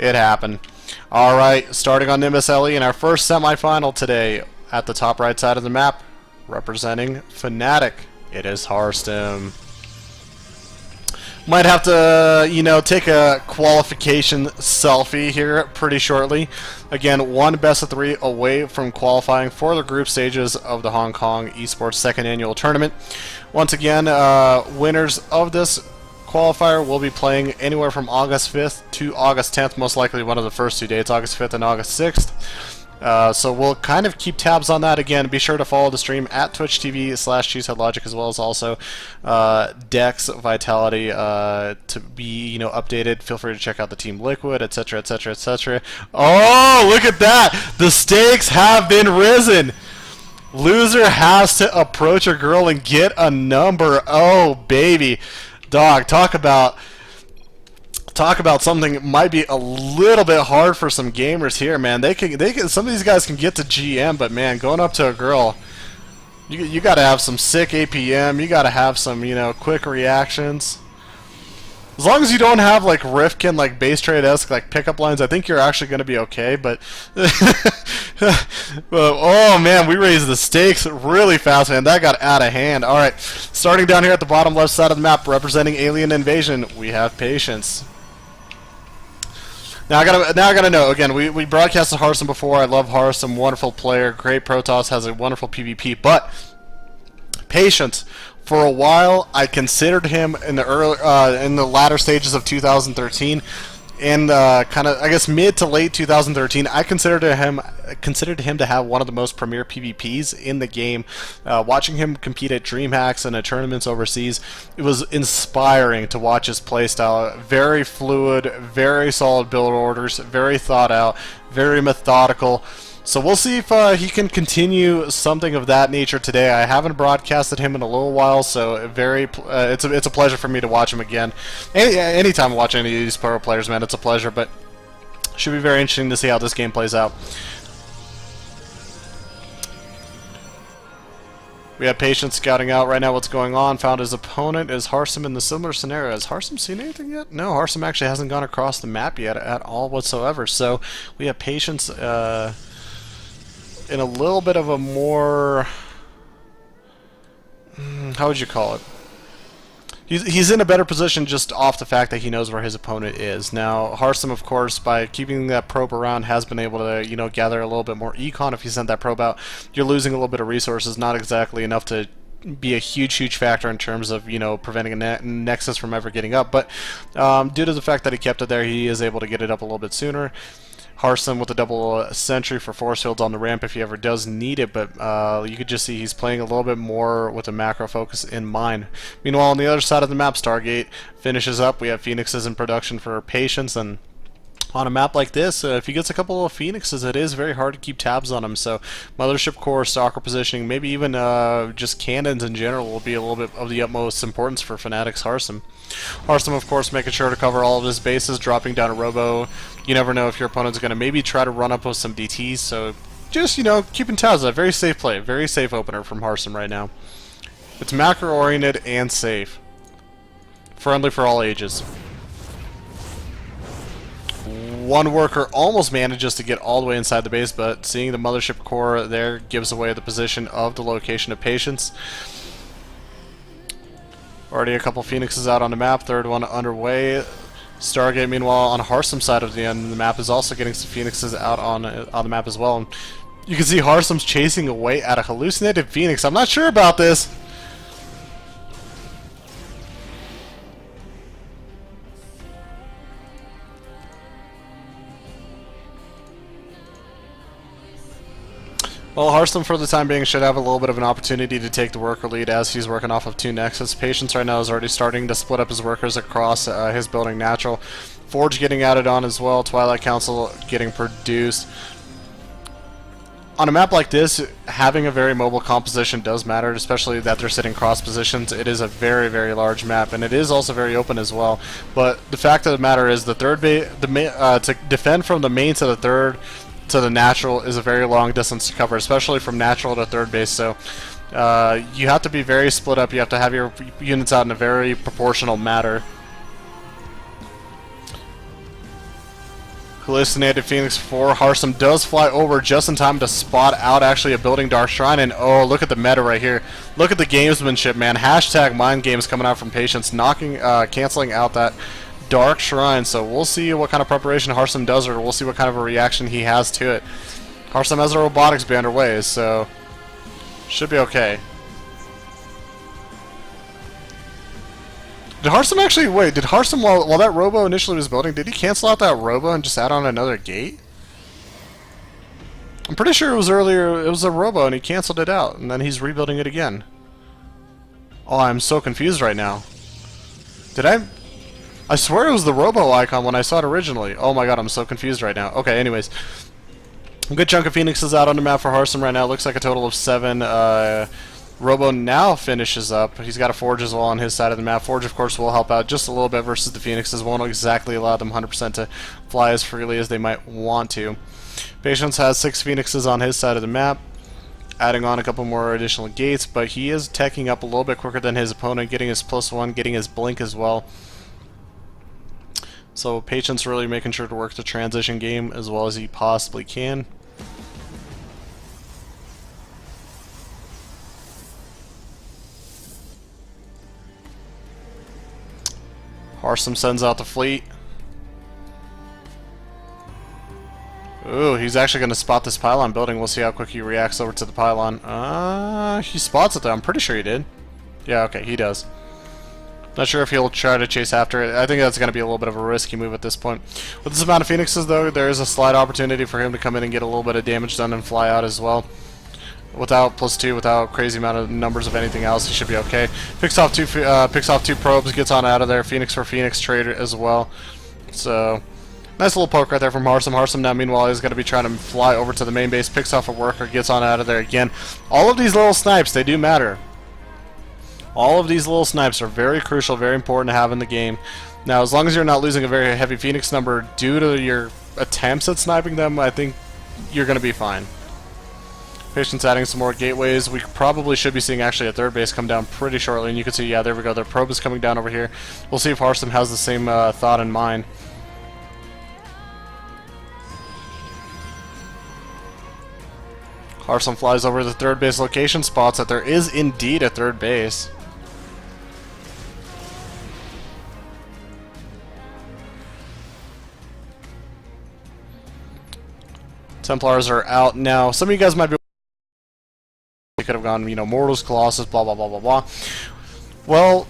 It happened. Alright, starting on Nimbus LE in our first semifinal today. At the top right side of the map, representing Fnatic, it is Harstem. Might have to, you know, take a qualification selfie here pretty shortly. Again, one best of 3 away from qualifying for the group stages of the Hong Kong eSports second annual tournament. Once again, winners of this qualifier will be playing anywhere from August 5th to August 10th, most likely one of the first 2 dates, August 5th and August 6th. So we'll kind of keep tabs on that. Again, be sure to follow the stream at twitch.tv/CheeseheadLogic, as well as also Dex Vitality to be, you know, updated. Feel free to check out the Team Liquid, etc., etc., etc. Oh, look at that! The stakes have been risen. Loser has to approach a girl and get a number. Oh, baby, dog, talk about something that might be a little bit hard for some gamers here, man. They can some of these guys can get to GM, but man, going up to a girl, you got to have some sick APM. You got to have some, you know, quick reactions. As long as you don't have like Rifkin, like base trade-esque, like pickup lines, I think you're actually going to be okay. But oh man, we raised the stakes really fast, man. That got out of hand. All right, starting down here at the bottom left side of the map, representing Alien Invasion, we have Patience. Now I gotta know, again, we broadcasted Harstem before. I love Harstem, wonderful player, great Protoss, has a wonderful PvP, but Patience, for a while I considered him in the latter stages of 2013, and kind of, I guess, mid to late 2013, I considered him to have one of the most premier PvPs in the game. Watching him compete at DreamHacks and at tournaments overseas, it was inspiring to watch his playstyle. Very fluid, very solid build orders, very thought out, very methodical. So we'll see if he can continue something of that nature today. I haven't broadcasted him in a little while, so it's a pleasure for me to watch him again. Anytime I watch any of these pro players, man, it's a pleasure. But should be very interesting to see how this game plays out. We have Patience scouting out right now what's going on. Found his opponent is Harstem in the similar scenario. Has Harstem seen anything yet? No, Harstem actually hasn't gone across the map yet at all whatsoever. So we have Patience in a little bit of a more, how would you call it? He's in a better position just off the fact that he knows where his opponent is. Now, Harstem, of course, by keeping that probe around, has been able to, you know, gather a little bit more econ. If you send that probe out, you're losing a little bit of resources, not exactly enough to be a huge factor in terms of, you know, preventing a nexus from ever getting up. But due to the fact that he kept it there, he is able to get it up a little bit sooner. Harstem with a double sentry for force fields on the ramp if he ever does need it, but you could just see he's playing a little bit more with a macro focus in mind. Meanwhile, on the other side of the map, Stargate finishes up. We have Phoenixes in production for Patience, and on a map like this, if he gets a couple of Phoenixes, it is very hard to keep tabs on him. So Mothership Core, Stalker positioning, maybe even just cannons in general will be a little bit of the utmost importance for Fnatic's Harstem. Harstem, of course, making sure to cover all of his bases, dropping down a Robo. You never know if your opponent's going to maybe try to run up with some DTs, so just, you know, keeping tabs on a very safe play, very safe opener from Harstem right now. It's macro-oriented and safe. Friendly for all ages. One worker almost manages to get all the way inside the base, but seeing the Mothership Core there gives away the position of the location of Patience. Already a couple Phoenixes out on the map, third one underway. Stargate, meanwhile, on Harstem's side of the end of the map, is also getting some Phoenixes out on the map as well. And you can see Harstem's chasing away at a hallucinated Phoenix. I'm not sure about this. Well, Harstem for the time being should have a little bit of an opportunity to take the worker lead as he's working off of 2 Nexus. Patience right now is already starting to split up his workers across his building natural. Forge getting added on as well. Twilight Council getting produced. On a map like this, having a very mobile composition does matter, especially that they're sitting cross positions. It is a very large map, and it is also very open as well. But the fact of the matter is, the third to defend from the main to the third to the natural is a very long distance to cover, especially from natural to third base. So you have to be very split up. You have to have your units out in a very proportional manner. Hallucinated Phoenix 4. Harstem does fly over just in time to spot out actually a building Dark Shrine, and oh, look at the meta right here. Look at the gamesmanship, man. Hashtag mind games coming out from Patience, canceling out that Dark Shrine. So we'll see what kind of preparation Harstem does, or we'll see what kind of a reaction he has to it. Harstem has a robotics be underway, so should be okay. Did Harstem actually, wait, did Harstem, while that robo initially was building, did he cancel out that robo and just add on another gate? I'm pretty sure it was earlier, it was a robo and he canceled it out, and then he's rebuilding it again. Oh, I'm so confused right now. Did I swear it was the robo icon when I saw it originally. Oh my god, I'm so confused right now. Okay, anyways. A good chunk of Phoenixes out on the map for Harstem right now. Looks like a total of 7. Robo now finishes up. He's got a Forge as well on his side of the map. Forge, of course, will help out just a little bit versus the Phoenixes. Won't exactly allow them 100% to fly as freely as they might want to. Patience has 6 Phoenixes on his side of the map, adding on a couple more additional gates, but he is teching up a little bit quicker than his opponent, getting his +1, getting his blink as well. So Patience really making sure to work the transition game as well as he possibly can. Harstem sends out the fleet. Ooh, he's actually going to spot this pylon building. We'll see how quick he reacts over to the pylon. He spots it though. I'm pretty sure he did. Yeah, okay, he does. Not sure if he'll try to chase after it. I think that's going to be a little bit of a risky move at this point. With this amount of Phoenixes though, there is a slight opportunity for him to come in and get a little bit of damage done and fly out as well. Without +2, without crazy amount of numbers of anything else, he should be okay. Picks off two probes, gets on out of there. Phoenix for Phoenix trader as well. So nice little poke right there from Harstem. Harstem now, meanwhile, is going to be trying to fly over to the main base. Picks off a worker, gets on out of there again. All of these little snipes, they do matter. All of these little snipes are very crucial, very important to have in the game. Now, as long as you're not losing a very heavy Phoenix number due to your attempts at sniping them, I think you're going to be fine. Patience adding some more gateways. We probably should be seeing actually a third base come down pretty shortly, and you can see, yeah, there we go. Their probe is coming down over here. We'll see if Harstem has the same thought in mind. Harstem flies over to the third base location, spots that there is indeed a third base. Templars are out now. Some of you guys might be, they could have gone, you know, Mortals, Colossus, blah, blah, blah, blah, blah. Well,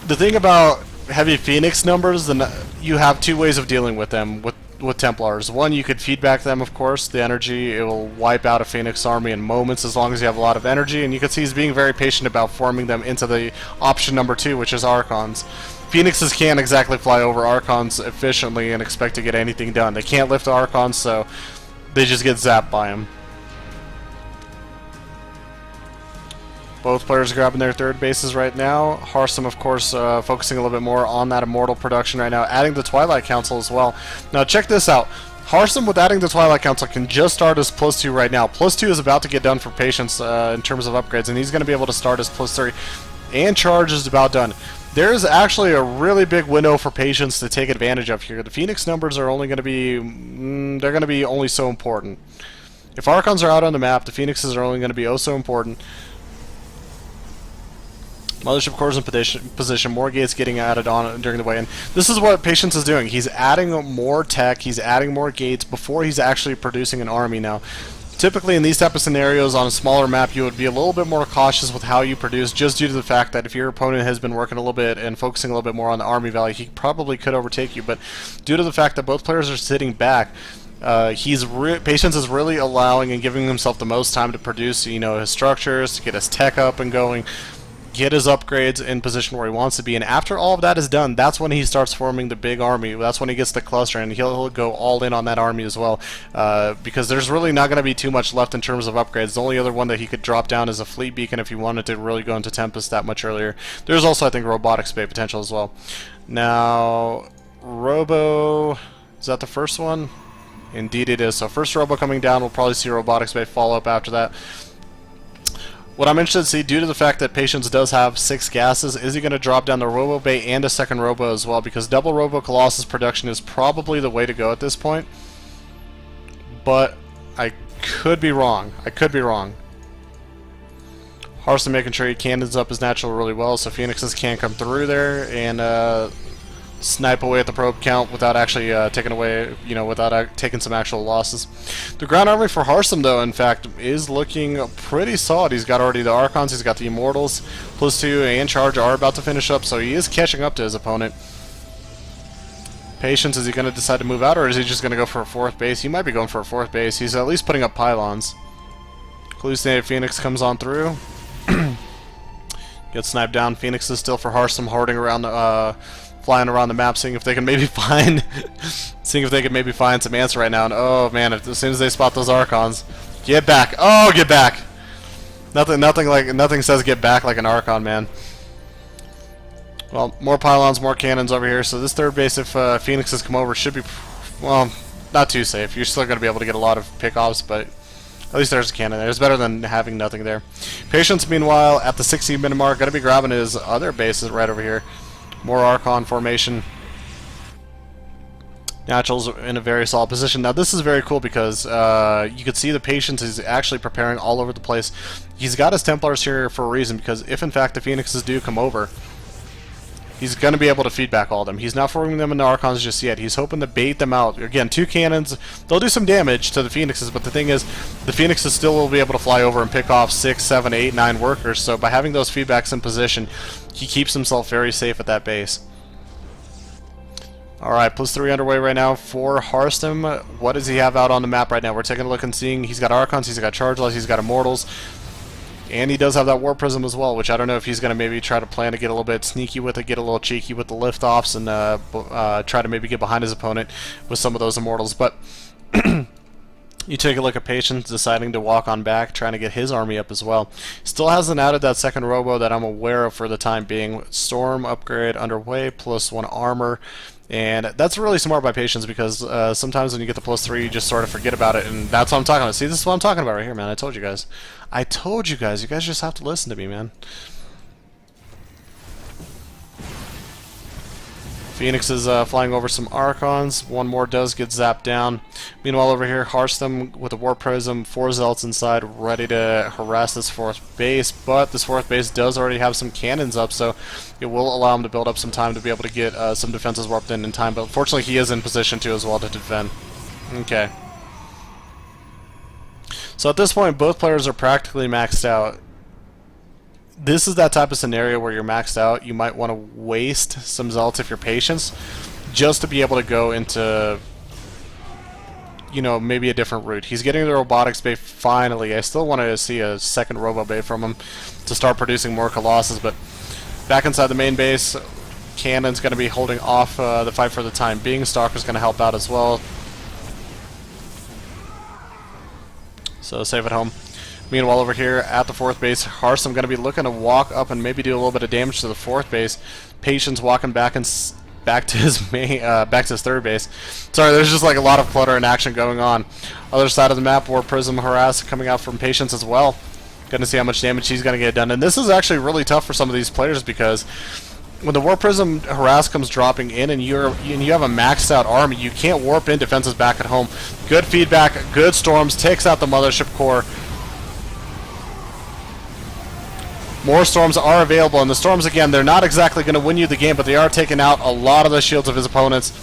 the thing about heavy Phoenix numbers, then you have 2 ways of dealing with them, with Templars. One, you could feedback them, of course, the energy. It will wipe out a Phoenix army in moments as long as you have a lot of energy, and you can see he's being very patient about forming them into the option number 2, which is Archons. Phoenixes can't exactly fly over Archons efficiently and expect to get anything done. They can't lift Archons, so they just get zapped by him. Both players are grabbing their third bases right now. Harstem, of course, focusing a little bit more on that Immortal production right now, adding the Twilight Council as well. Now, check this out. Harstem, with adding the Twilight Council, can just start as +2 right now. +2 is about to get done for Patience in terms of upgrades, and he's going to be able to start as +3. And Charge is about done. There's actually a really big window for Patience to take advantage of here. The Phoenix numbers are only going to be, they're going to be only so important. If Archons are out on the map, the Phoenixes are only going to be oh so important. Mothership cores in position, more gates getting added on during the way, and this is what Patience is doing. He's adding more tech, he's adding more gates before he's actually producing an army now. Typically in these type of scenarios on a smaller map, you would be a little bit more cautious with how you produce, just due to the fact that if your opponent has been working a little bit and focusing a little bit more on the army value, he probably could overtake you. But due to the fact that both players are sitting back, Patience is really allowing and giving himself the most time to produce, you know, his structures, to get his tech up and going, get his upgrades in position where he wants to be, and after all of that is done, that's when he starts forming the big army. That's when he gets the cluster, and he'll go all in on that army as well, because there's really not going to be too much left in terms of upgrades. The only other one that he could drop down is a fleet beacon if he wanted to really go into Tempest that much earlier. There's also, I think, robotics bay potential as well. Now, Robo, is that the first one? Indeed it is. So first Robo coming down, we'll probably see robotics bay follow up after that. What I'm interested to see, due to the fact that Patience does have 6 gases, is he going to drop down the Robo Bay and a second Robo as well? Because double Robo Colossus production is probably the way to go at this point. But I could be wrong. I could be wrong. Harstem making sure he cannons up his natural really well, so Phoenixes can't come through there and snipe away at the probe count without actually taking away, without taking some actual losses. The ground army for Harstem, though, in fact, is looking pretty solid. He's got already the Archons, he's got the Immortals, +2 and Charge are about to finish up, so he is catching up to his opponent. Patience, is he going to decide to move out, or is he just going to go for a 4th base? He might be going for a 4th base. He's at least putting up pylons. Hallucinated Phoenix comes on through. Gets sniped down. Phoenix is still for Harstem, hoarding around flying around the map, seeing if they can maybe find some answer right now. And oh man, as soon as they spot those Archons, get back! Oh, get back! Nothing says get back like an Archon, man. Well, more pylons, more cannons over here. So this 3rd base, if Phoenixes come over, should be, well, not too safe. You're still going to be able to get a lot of pickoffs, but at least there's a cannon there. It's better than having nothing there. Patience, meanwhile, at the 60-minute mark, going to be grabbing his other bases right over here. More Archon formation. Natural's in a very solid position. Now this is very cool because you can see the Patience is actually preparing all over the place. He's got his Templars here for a reason, because if in fact the Phoenixes do come over, he's going to be able to feedback all of them. He's not forming them into Archons just yet. He's hoping to bait them out. Again, 2 cannons. They'll do some damage to the Phoenixes, but the thing is, the Phoenixes still will be able to fly over and pick off 6, 7, 8, 9 workers. So by having those feedbacks in position, he keeps himself very safe at that base. Alright, +3 underway right now for Harstem. What does he have out on the map right now? We're taking a look and seeing he's got Archons, he's got Charge Lights, he's got Immortals. And he does have that Warp Prism as well, which I don't know if he's going to maybe try to plan to get a little bit sneaky with it, get a little cheeky with the lift-offs, and try to maybe get behind his opponent with some of those Immortals. But you take a look at Patience deciding to walk on back, trying to get his army up as well. Still hasn't added that second Robo that I'm aware of for the time being. Storm upgrade underway, +1 armor. And that's really smart by Patience, because sometimes when you get the +3, you just sort of forget about it, and that's what I'm talking about. See, this is what I'm talking about right here, man. I told you guys. I told you guys. You guys just have to listen to me, man. Phoenix is flying over some Archons. One more does get zapped down. Meanwhile, over here, Harstem with a Warp Prism, 4 Zealots inside, ready to harass this 4th base. But this 4th base does already have some cannons up, so it will allow him to build up some time to be able to get some defenses warped in time. But fortunately, he is in position too as well to defend. Okay. So at this point, both players are practically maxed out. This is that type of scenario where you're maxed out. You might want to waste some Zealots if you're Patience, just to be able to go into, maybe a different route. He's getting the Robotics Bay finally. I still want to see a second Robo Bay from him to start producing more Colossus, but back inside the main base, Cannon's going to be holding off the fight for the time being. Stalker's going to help out as well. So save at home. Meanwhile, over here at the 4th base, Harstem going to be looking to walk up and maybe do a little bit of damage to the 4th base. Patience walking back to his main, back to his 3rd base. Sorry, there's just like a lot of clutter and action going on. Other side of the map, War Prism Harass coming out from Patience as well. Going to see how much damage he's going to get done. And this is actually really tough for some of these players, because when the War Prism Harass comes dropping in and you have a maxed out army, you can't warp in defenses back at home. Good feedback, good storms, takes out the Mothership Core. More storms are available, and the storms, again, they're not exactly going to win you the game, but they are taking out a lot of the shields of his opponents,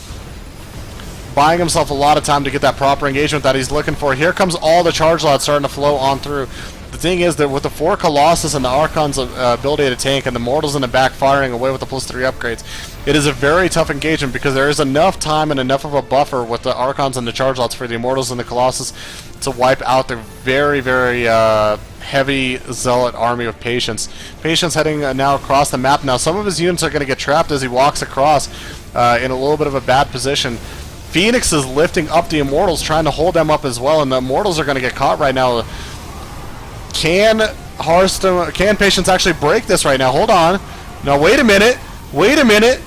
buying himself a lot of time to get that proper engagement that he's looking for. Here comes all the charge lots starting to flow on through. The thing is that with the 4 Colossus and the Archon's ability to tank, and the Mortals in the back firing away with the +3 upgrades, it is a very tough engagement, because there is enough time and enough of a buffer with the Archons and the charge lots for the Immortals and the Colossus to wipe out the very, very heavy Zealot army of Patience. Patience heading now across the map. Now some of his units are going to get trapped as he walks across in a little bit of a bad position. Phoenix is lifting up the Immortals, trying to hold them up as well, and the Immortals are going to get caught right now. Can Patience actually break this right now? Hold on. Now wait a minute. Wait a minute.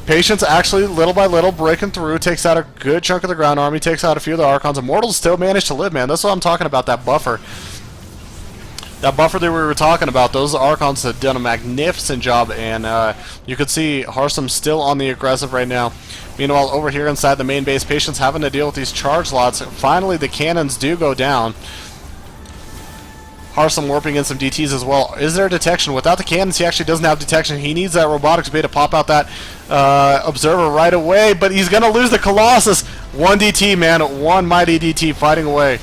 Patience actually, little by little, breaking through, takes out a good chunk of the ground army, takes out a few of the Archons. Immortals still manage to live, man. That's what I'm talking about, that buffer. That buffer that we were talking about, those Archons have done a magnificent job, and you could see Harstem still on the aggressive right now. Meanwhile, over here inside the main base, Patience having to deal with these charge lots. Finally, the cannons do go down. Harstem warping in some DTs as well. Is there detection? Without the cannons, he actually doesn't have detection. He needs that robotics bay to pop out that observer right away, but he's going to lose the Colossus. One DT, man. One mighty DT fighting away.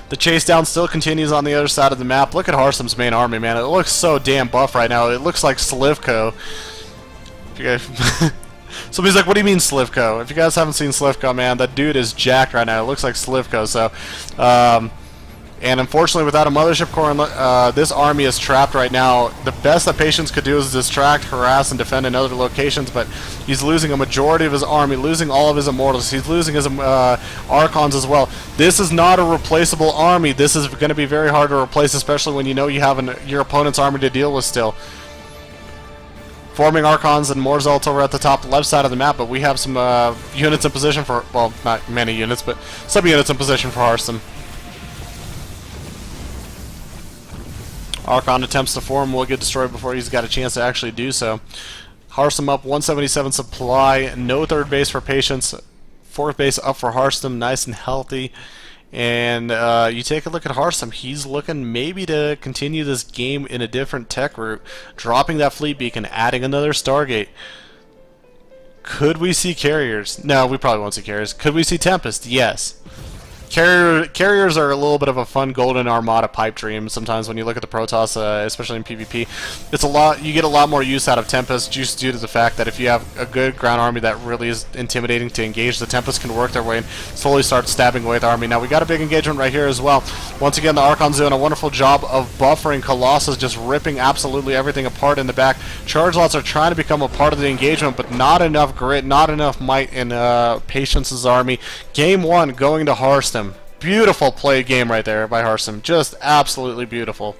The chase down still continues on the other side of the map. Look at Harstem's main army, man. It looks so damn buff right now. It looks like Slivko. If you guys somebody's like, what do you mean Slivko? If you guys haven't seen Slivko, man, that dude is jacked right now. It looks like Slivko. So, and unfortunately, without a mothership core, this army is trapped right now. The best that Patience could do is distract, harass, and defend in other locations, but he's losing a majority of his army, losing all of his immortals. He's losing his Archons as well. This is not a replaceable army. This is going to be very hard to replace, especially when you know you have your opponent's army to deal with still. Forming Archons and more Zealots over at the top left side of the map, but we have some units in position for, well, not many units, but some units in position for Harstem. Archon attempts to form, will get destroyed before he's got a chance to actually do so. Harstem up, 177 supply, no third base for Patience, fourth base up for Harstem, nice and healthy. And you take a look at Harstem, he's looking maybe to continue this game in a different tech route, dropping that fleet beacon, adding another Stargate. Could we see carriers? No, we probably won't see carriers. Could we see Tempest? Yes. Carriers are a little bit of a fun golden armada pipe dream sometimes when you look at the Protoss, especially in PvP. It's a lot. You get a lot more use out of Tempest just due to the fact that if you have a good ground army that really is intimidating to engage, the Tempest can work their way and slowly start stabbing away the army. Now we got a big engagement right here as well. Once again, the Archon's doing a wonderful job of buffering Colossus, just ripping absolutely everything apart in the back. Charge lots are trying to become a part of the engagement, but not enough grit, not enough might in Patience's army. Game 1 going to Harstem. Beautiful play game right there by Harstem. Just absolutely beautiful.